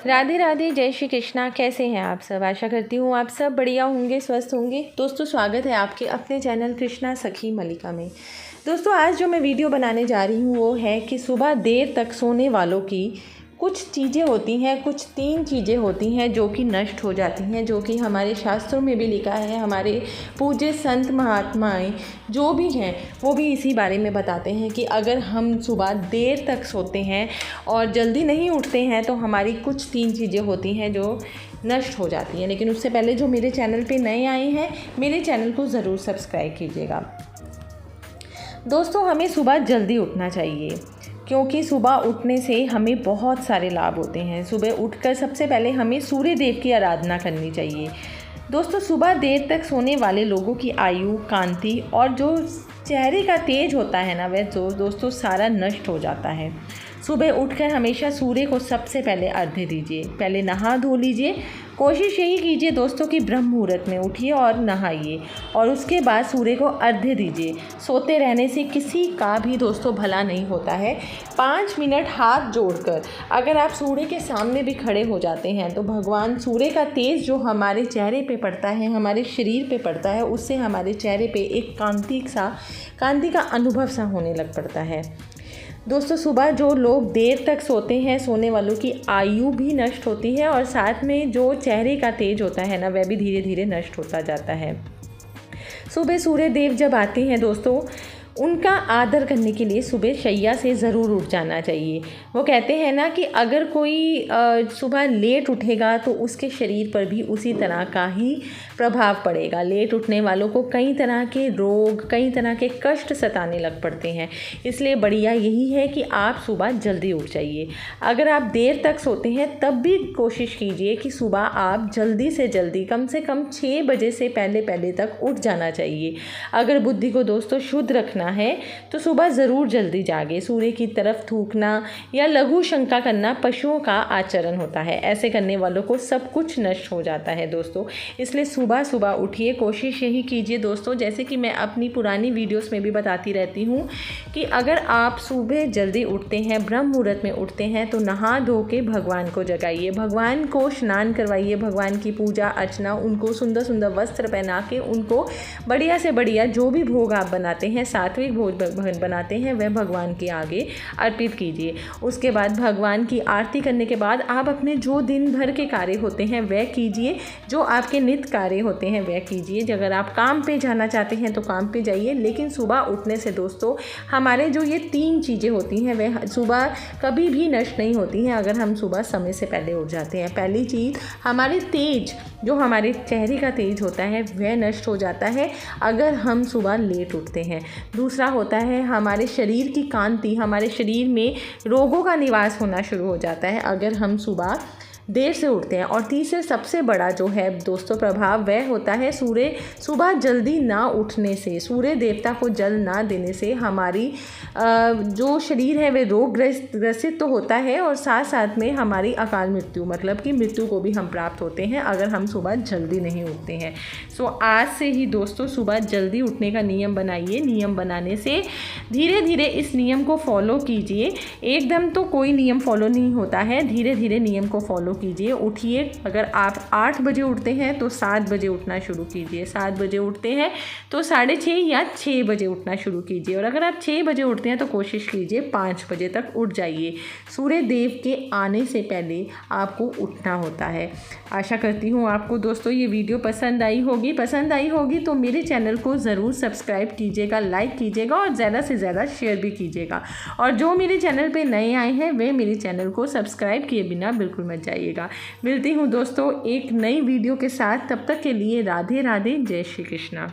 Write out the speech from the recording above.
राधे राधे, जय श्री कृष्णा। कैसे हैं आप सब? आशा करती हूँ आप सब बढ़िया होंगे, स्वस्थ होंगे। दोस्तों, स्वागत है आपके अपने चैनल कृष्णा सखी मलिका में। दोस्तों, आज जो मैं वीडियो बनाने जा रही हूँ वो है कि सुबह देर तक सोने वालों की कुछ चीज़ें होती हैं, कुछ 3 चीज़ें होती हैं जो कि नष्ट हो जाती हैं, जो कि हमारे शास्त्रों में भी लिखा है। हमारे पूज्य संत महात्माएं जो भी हैं वो भी इसी बारे में बताते हैं कि अगर हम सुबह देर तक सोते हैं और जल्दी नहीं उठते हैं तो हमारी कुछ 3 चीज़ें होती हैं जो नष्ट हो जाती हैं। लेकिन उससे पहले जो मेरे चैनल पे नए आए हैं, मेरे चैनल को ज़रूर सब्सक्राइब कीजिएगा। दोस्तों, हमें सुबह जल्दी उठना चाहिए क्योंकि सुबह उठने से हमें बहुत सारे लाभ होते हैं। सुबह उठकर सबसे पहले हमें सूर्य देव की आराधना करनी चाहिए। दोस्तों, सुबह देर तक सोने वाले लोगों की आयु, कांति और जो चेहरे का तेज होता है ना, वह दोस्तों सारा नष्ट हो जाता है। सुबह उठकर हमेशा सूर्य को सबसे पहले अर्घ्य दीजिए। पहले नहा धो लीजिए। कोशिश यही कीजिए दोस्तों कि ब्रह्म मुहूर्त में उठिए और नहाइए और उसके बाद सूर्य को अर्घ्य दीजिए। सोते रहने से किसी का भी दोस्तों भला नहीं होता है। 5 मिनट हाथ जोड़कर अगर आप सूर्य के सामने भी खड़े हो जाते हैं तो भगवान सूर्य का तेज जो हमारे चेहरे पे पड़ता है, हमारे शरीर पे पड़ता है, उससे हमारे चेहरे पे एक कांति का अनुभव सा होने लग पड़ता है। दोस्तों, सुबह जो लोग देर तक सोते हैं, सोने वालों की आयु भी नष्ट होती है और साथ में जो चेहरे का तेज होता है ना, वह भी धीरे धीरे नष्ट होता जाता है। सुबह सूर्य देव जब आते हैं दोस्तों, उनका आदर करने के लिए सुबह शैया से ज़रूर उठ जाना चाहिए। वो कहते हैं ना कि अगर कोई सुबह लेट उठेगा तो उसके शरीर पर भी उसी तरह का ही प्रभाव पड़ेगा। लेट उठने वालों को कई तरह के रोग, कई तरह के कष्ट सताने लग पड़ते हैं। इसलिए बढ़िया यही है कि आप सुबह जल्दी उठ जाइए। अगर आप देर तक सोते हैं तब भी कोशिश कीजिए कि सुबह आप जल्दी से जल्दी, कम से कम 6 बजे से पहले तक उठ जाना चाहिए। अगर बुद्धि को दोस्तों शुद्ध रखना है तो सुबह ज़रूर जल्दी जागे। सूर्य की तरफ थूकना या लघु शंका करना पशुओं का आचरण होता है। ऐसे करने वालों को सब कुछ नष्ट हो जाता है दोस्तों। इसलिए सुबह सुबह उठिए। कोशिश यही कीजिए दोस्तों, जैसे कि मैं अपनी पुरानी वीडियोस में भी बताती रहती हूँ कि अगर आप सुबह जल्दी उठते हैं, ब्रह्म मुहूर्त में उठते हैं, तो नहा धो के भगवान को जगाइए, भगवान को स्नान करवाइए, भगवान की पूजा अर्चना, उनको सुंदर सुंदर वस्त्र पहना के उनको बढ़िया से बढ़िया जो भी भोग आप बनाते हैं, सात्विक भोज बनाते हैं, वह भगवान के आगे अर्पित कीजिए। उसके बाद भगवान की आरती करने के बाद आप अपने जो दिन भर के कार्य होते हैं वह कीजिए, जो आपके नित्य कार्य होते हैं वह कीजिए। अगर आप काम पे जाना चाहते हैं तो काम पे जाइए। लेकिन सुबह उठने से दोस्तों हमारे जो ये 3 चीज़ें होती हैं वह सुबह कभी भी नष्ट नहीं होती हैं अगर हम सुबह समय से पहले उठ जाते हैं। पहली चीज़, हमारे तेज, जो हमारे चेहरे का तेज होता है वह नष्ट हो जाता है अगर हम सुबह लेट उठते हैं। दूसरा होता है हमारे शरीर की कांति, हमारे शरीर में रोगों का निवास होना शुरू हो जाता है अगर हम सुबह देर से उठते हैं। और तीसरे सबसे बड़ा जो है दोस्तों प्रभाव, वह होता है सूर्य सुबह जल्दी ना उठने से, सूर्य देवता को जल ना देने से हमारी जो शरीर है वह रोग ग्रसित तो होता है और साथ साथ में हमारी अकाल मृत्यु, मतलब कि मृत्यु को भी हम प्राप्त होते हैं अगर हम सुबह जल्दी नहीं उठते हैं। सो आज से ही दोस्तों सुबह जल्दी उठने का नियम बनाइए। नियम बनाने से धीरे धीरे इस नियम को फॉलो कीजिए। एकदम तो कोई नियम फॉलो नहीं होता है, धीरे धीरे नियम को फॉलो कीजिए। उठिए। अगर आप 8 बजे उठते हैं तो 7 बजे उठना शुरू कीजिए। 7 बजे उठते हैं तो 6:30 या 6 बजे उठना शुरू कीजिए। और अगर आप 6 बजे उठते हैं तो कोशिश कीजिए 5 बजे तक उठ जाइए। सूर्य देव के आने से पहले आपको उठना होता है। आशा करती हूँ आपको दोस्तों ये वीडियो पसंद आई होगी तो मेरे चैनल को ज़रूर सब्सक्राइब कीजिएगा, लाइक कीजिएगा और ज़्यादा से ज़्यादा शेयर भी कीजिएगा। और जो मेरे चैनल पे नए आए हैं वे मेरे चैनल को सब्सक्राइब किए बिना बिल्कुल मत जाइएगा। मिलती हूँ दोस्तों एक नई वीडियो के साथ। तब तक के लिए राधे राधे, जय श्री कृष्णा।